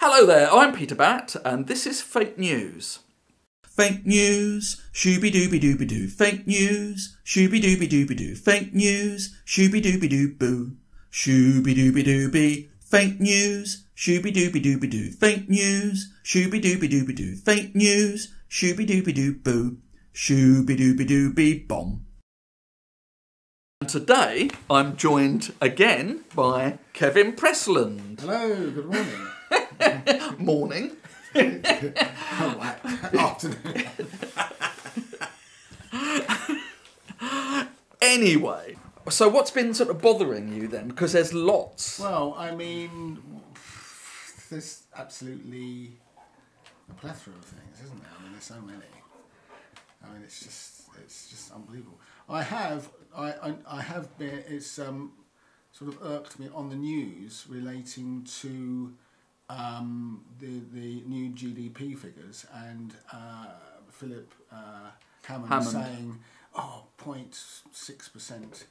Hello there, I'm Peter Batt, and this is Fake News. Fake news, shooby-dooby-dooby-doo. Fake news, shooby-dooby-dooby-doo. Fake news, shooby-dooby-doo-boo. Shooby-dooby-dooby. Fake news, shooby-dooby-dooby-doo. Fake news, shooby-dooby-dooby-doo. Fake news, shooby-dooby-doo-boo. Shooby-dooby-dooby-bomb. And today, I'm joined again by Kevin Pressland. Hello, good morning. Morning. Afternoon. Anyway, so what's been sort of bothering you then? Because there's lots. Well, I mean, there's absolutely a plethora of things, isn't there? I mean, there's so many. I mean, it's just unbelievable. I have been. It's sort of irked me on the news relating to the new GDP figures and Philip Hammond saying, 0.6%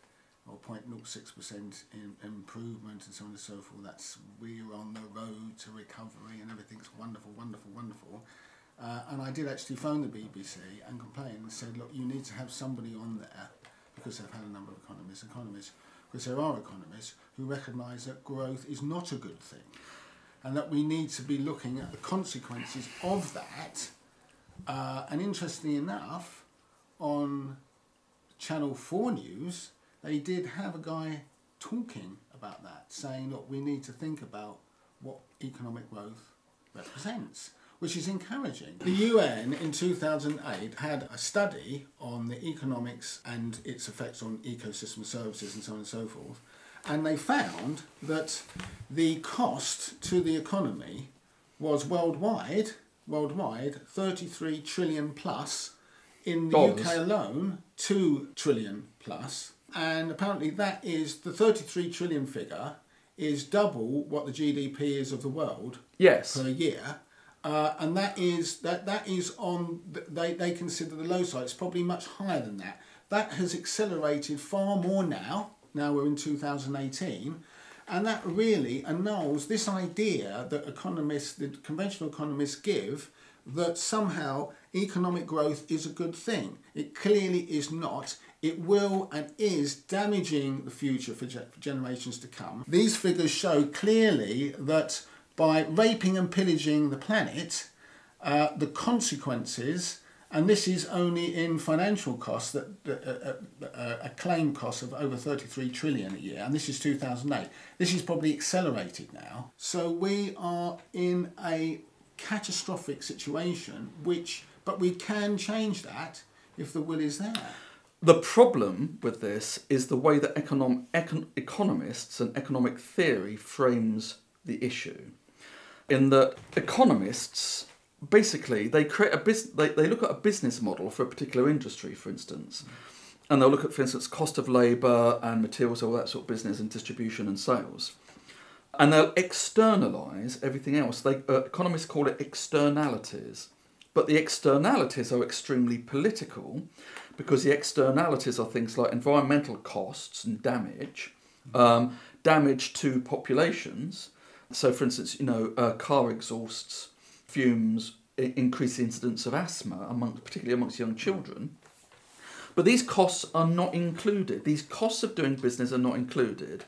or 0.06% improvement and so on and so forth. We're on the road to recovery and everything's wonderful, wonderful, wonderful. And I did actually phone the BBC and complain and said, look, you need to have somebody on there, because they've had a number of economists, because there are economists who recognise that growth is not a good thing, and that we need to be looking at the consequences of that. And interestingly enough, on Channel 4 News, they did have a guy talking about that, saying, look, we need to think about what economic growth represents, which is encouraging. The UN in 2008 had a study on the economics and its effects on ecosystem services and so on and so forth. And they found that the cost to the economy was worldwide 33 trillion plus. In the UK alone, 2 trillion plus. And apparently that is, the 33 trillion figure is double what the GDP is of the world per year. And that is on, they consider the low side. It's probably much higher than that. That has accelerated far more now. Now we're in 2018, and that really annuls this idea that economists, the conventional economists give, that somehow economic growth is a good thing. It clearly is not. It will and is damaging the future for generations to come. These figures show clearly that by raping and pillaging the planet, the consequences, and this is only in financial costs, a claim cost of over 33 trillion a year, and this is 2008. This is probably accelerated now. So we are in a catastrophic situation, but we can change that if the will is there. The problem with this is the way that economists and economic theory frames the issue. In that economists, basically, they create they look at a business model for a particular industry, for instance, and they'll look at, for instance, cost of labour and materials, all that sort of business, and distribution and sales, and they'll externalise everything else. Economists call it externalities, but the externalities are extremely political, because the externalities are things like environmental costs and damage, damage to populations. So, for instance, car exhausts, fumes, increase the incidence of asthma, particularly amongst young children. But these costs are not included. These costs of doing business are not included.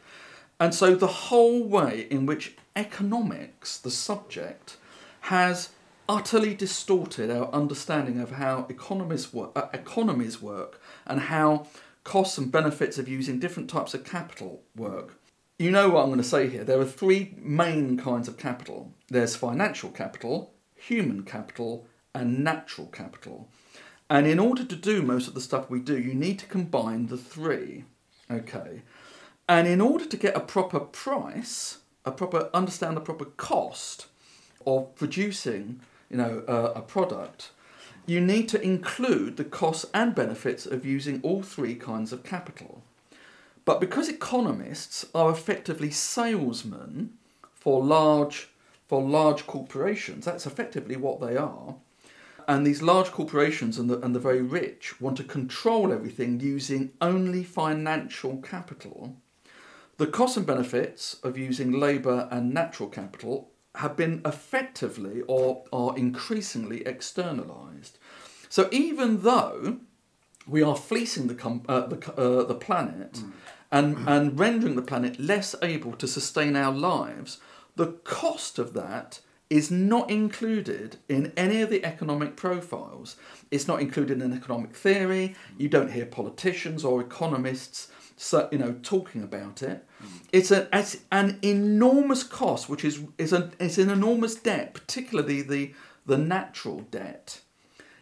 And so the whole way in which economics, the subject, has utterly distorted our understanding of how economies work and how costs and benefits of using different types of capital work. You know what I'm going to say here. There are three main kinds of capital. There's financial capital, human capital, and natural capital. And in order to do most of the stuff we do, you need to combine the three. Okay. And in order to get a proper price, understand the proper cost of producing, a product, you need to include the costs and benefits of using all three kinds of capital. But because economists are effectively salesmen for large corporations, that's effectively what they are, and these large corporations and the very rich want to control everything using only financial capital, the costs and benefits of using labour and natural capital have been effectively or are increasingly externalised. So even though we are fleecing the planet and rendering the planet less able to sustain our lives, the cost of that is not included in any of the economic profiles. It's not included in economic theory. You don't hear politicians or economists talking about it. It's an enormous cost, which is an enormous debt, particularly the natural debt,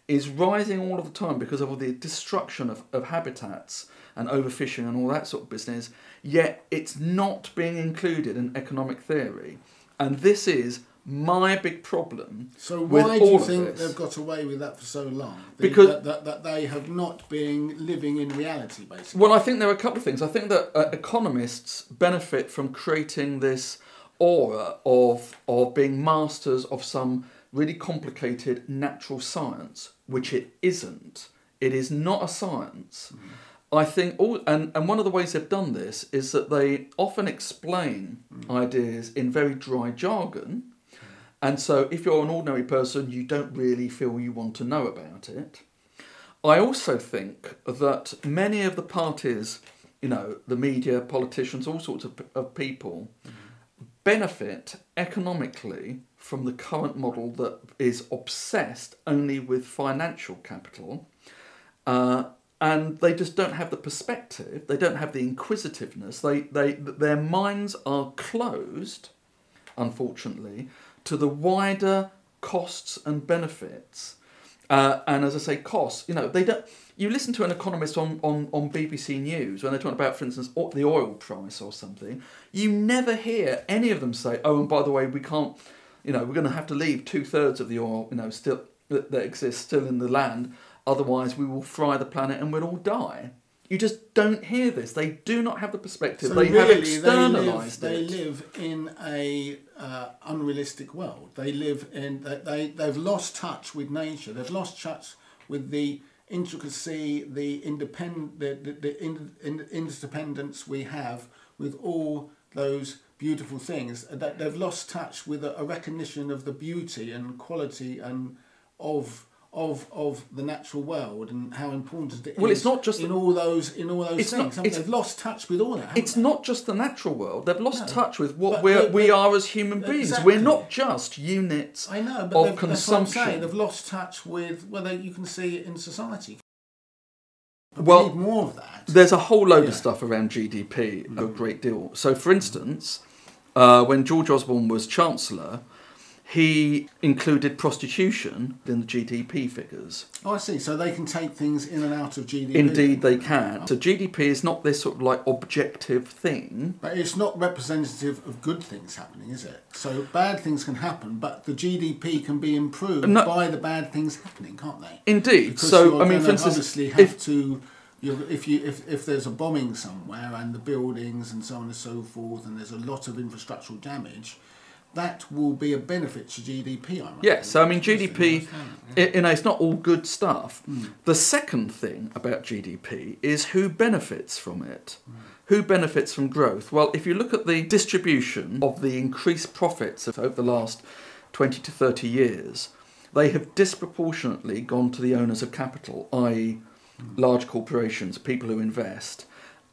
is rising all of the time because of all the destruction of habitats and overfishing and all that sort of business, yet it's not being included in economic theory. And this is my big problem. So why do you think they've got away with that for so long? Because that they have not been living in reality, basically. Well, I think there are a couple of things. I think that economists benefit from creating this aura of being masters of some really complicated natural science, which it isn't. It is not a science. I think and one of the ways they've done this is that they often explain ideas in very dry jargon. And so if you're an ordinary person, you don't really feel you want to know about it. I also think that many of the parties, the media, politicians, all sorts of people, benefit economically from the current model that is obsessed only with financial capital. And they just don't have the perspective, they don't have the inquisitiveness, their minds are closed, unfortunately, to the wider costs and benefits. And as I say, costs, they don't. You listen to an economist on BBC News when they're talking about, for instance, the oil price or something, you never hear any of them say, oh, and by the way, we can't, we're going to have to leave 2/3 of the oil, still that exists still in the land, otherwise we will fry the planet and we'll all die. You just don't hear this. They do not have the perspective. So they really, have externalised they live in a unrealistic world. They live in they've lost touch with nature. They've lost touch with the intricacy, the interdependence we have with all those beautiful things. They've lost touch with a recognition of the beauty and quality and of the natural world and how important it is. Well, it's not just in all those things. They've lost touch with all that. It's not just the natural world. They've lost touch with what we are as human beings. Exactly. We're not just units of consumption. That's what I'm saying. They've lost touch with you can see it in society. Well, we need more of that. There's a whole load of stuff around GDP, a great deal. So, for instance, when George Osborne was Chancellor, he included prostitution in the GDP figures. Oh, I see. So they can take things in and out of GDP. Indeed, they can. So GDP is not this sort of like objective thing. But it's not representative of good things happening, is it? So bad things can happen, but the GDP can be improved by the bad things happening, can't they? Indeed. Because so I mean, for instance, obviously have to. If there's a bombing somewhere and the buildings and so on and so forth, and there's a lot of infrastructural damage, that will be a benefit to GDP, I reckon. Yes, so I mean GDP, it's not all good stuff. The second thing about GDP is who benefits from it. Who benefits from growth? Well, if you look at the distribution of the increased profits over the last 20 to 30 years, they have disproportionately gone to the owners of capital, i.e. large corporations, people who invest,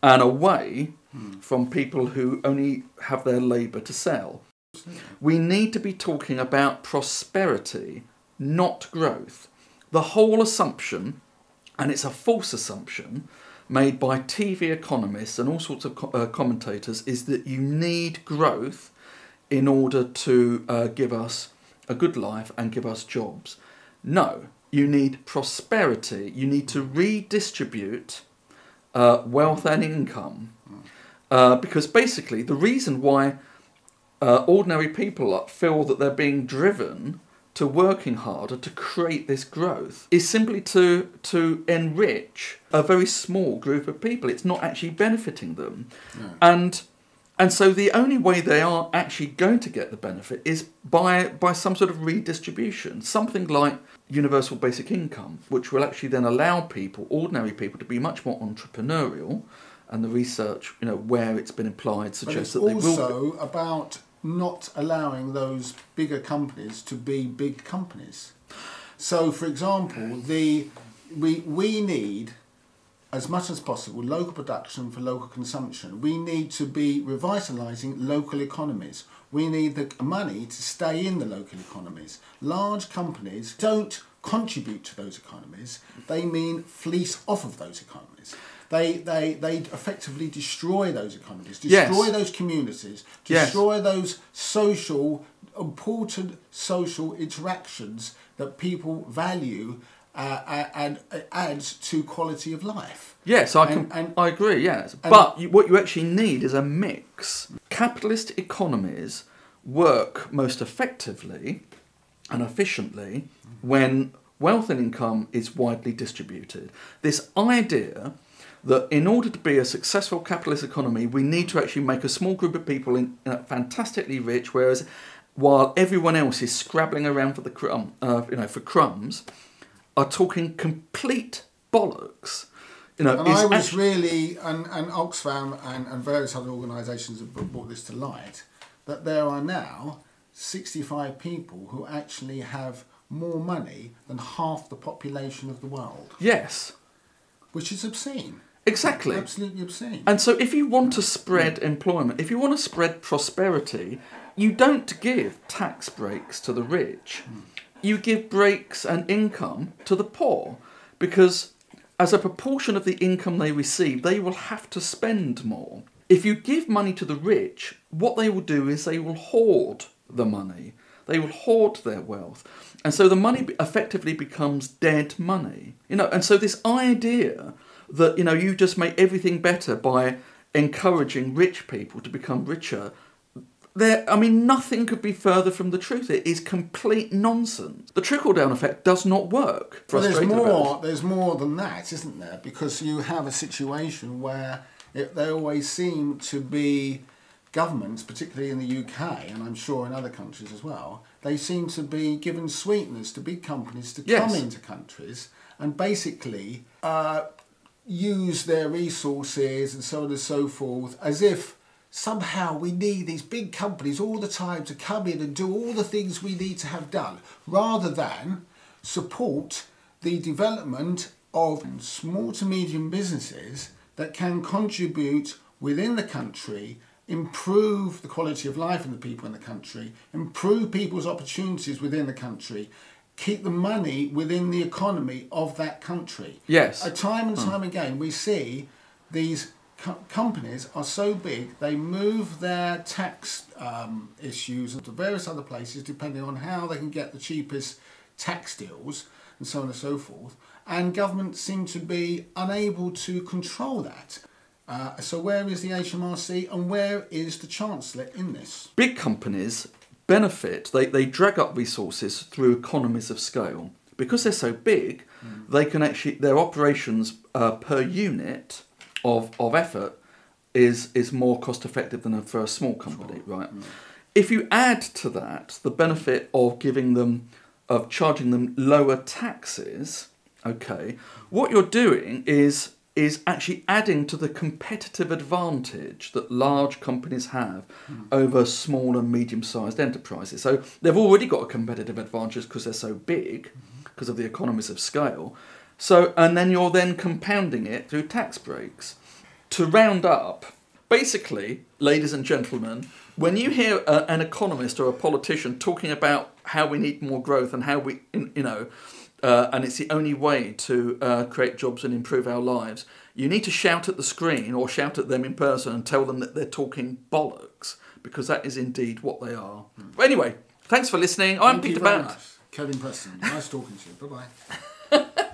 and away from people who only have their labour to sell. We need to be talking about prosperity, not growth. The whole assumption, and it's a false assumption, made by TV economists and all sorts of commentators, is that you need growth in order to give us a good life and give us jobs. No, you need prosperity. You need to redistribute wealth and income. Because basically the reason why ordinary people feel that they're being driven to working harder to create this growth is simply to enrich a very small group of people. It's not actually benefiting them. No. And so the only way they are actually going to get the benefit is by some sort of redistribution, something like universal basic income, which will actually then allow people, ordinary people, to be much more entrepreneurial. And the research, where it's been applied suggests that they will. But it's also about not allowing those bigger companies to be big companies. So, for example, we need, as much as possible, local production for local consumption. We need to be revitalising local economies. We need the money to stay in the local economies. Large companies don't contribute to those economies. They mean fleece off of those economies. They effectively destroy those economies, destroy those communities, destroy those important social interactions that people value, and adds to quality of life. Yes, I agree, yes. But what you actually need is a mix. Capitalist economies work most effectively and efficiently when wealth and income is widely distributed. This idea that in order to be a successful capitalist economy, we need to actually make a small group of people fantastically rich, while everyone else is scrabbling around for for crumbs, are talking complete bollocks. And Oxfam and various other organisations have brought this to light, that there are now 65 people who actually have more money than half the population of the world. Yes. Which is obscene. Exactly. Absolutely obscene. And so if you want to spread employment, if you want to spread prosperity, you don't give tax breaks to the rich. You give breaks and income to the poor, because as a proportion of the income they receive, they will have to spend more. If you give money to the rich, what they will do is they will hoard the money. They will hoard their wealth. And so the money effectively becomes dead money. And so this idea that, you just make everything better by encouraging rich people to become richer, nothing could be further from the truth. It is complete nonsense. The trickle-down effect does not work. Well, there's more than that, isn't there? Because you have a situation where they always seem to be governments, particularly in the UK, and I'm sure in other countries as well, they seem to be given sweeteners to big companies to come into countries and basically use their resources and so on and so forth, as if somehow we need these big companies all the time to come in and do all the things we need to have done, rather than support the development of small to medium businesses that can contribute within the country, improve the quality of life of the people in the country, improve people's opportunities within the country, keep the money within the economy of that country. Yes. Time and time again, we see these companies are so big, they move their tax issues into various other places depending on how they can get the cheapest tax deals and so on and so forth. And governments seem to be unable to control that. So where is the HMRC and where is the Chancellor in this? Big companies benefit, they drag up resources through economies of scale. Because they're so big, they can actually, their operations per unit of effort is more cost effective than for a small company, right? If you add to that the benefit of charging them lower taxes, okay, what you're doing is actually adding to the competitive advantage that large companies have over small and medium-sized enterprises. So they've already got a competitive advantage because they're so big, because of the economies of scale. So, and then you're then compounding it through tax breaks. To round up, basically, ladies and gentlemen, when you hear an economist or a politician talking about how we need more growth and how we, and it's the only way to create jobs and improve our lives, you need to shout at the screen or shout at them in person and tell them that they're talking bollocks, because that is indeed what they are. But anyway, thanks for listening. I'm Peter Band. Kevin Preston. Nice talking to you. Bye-bye.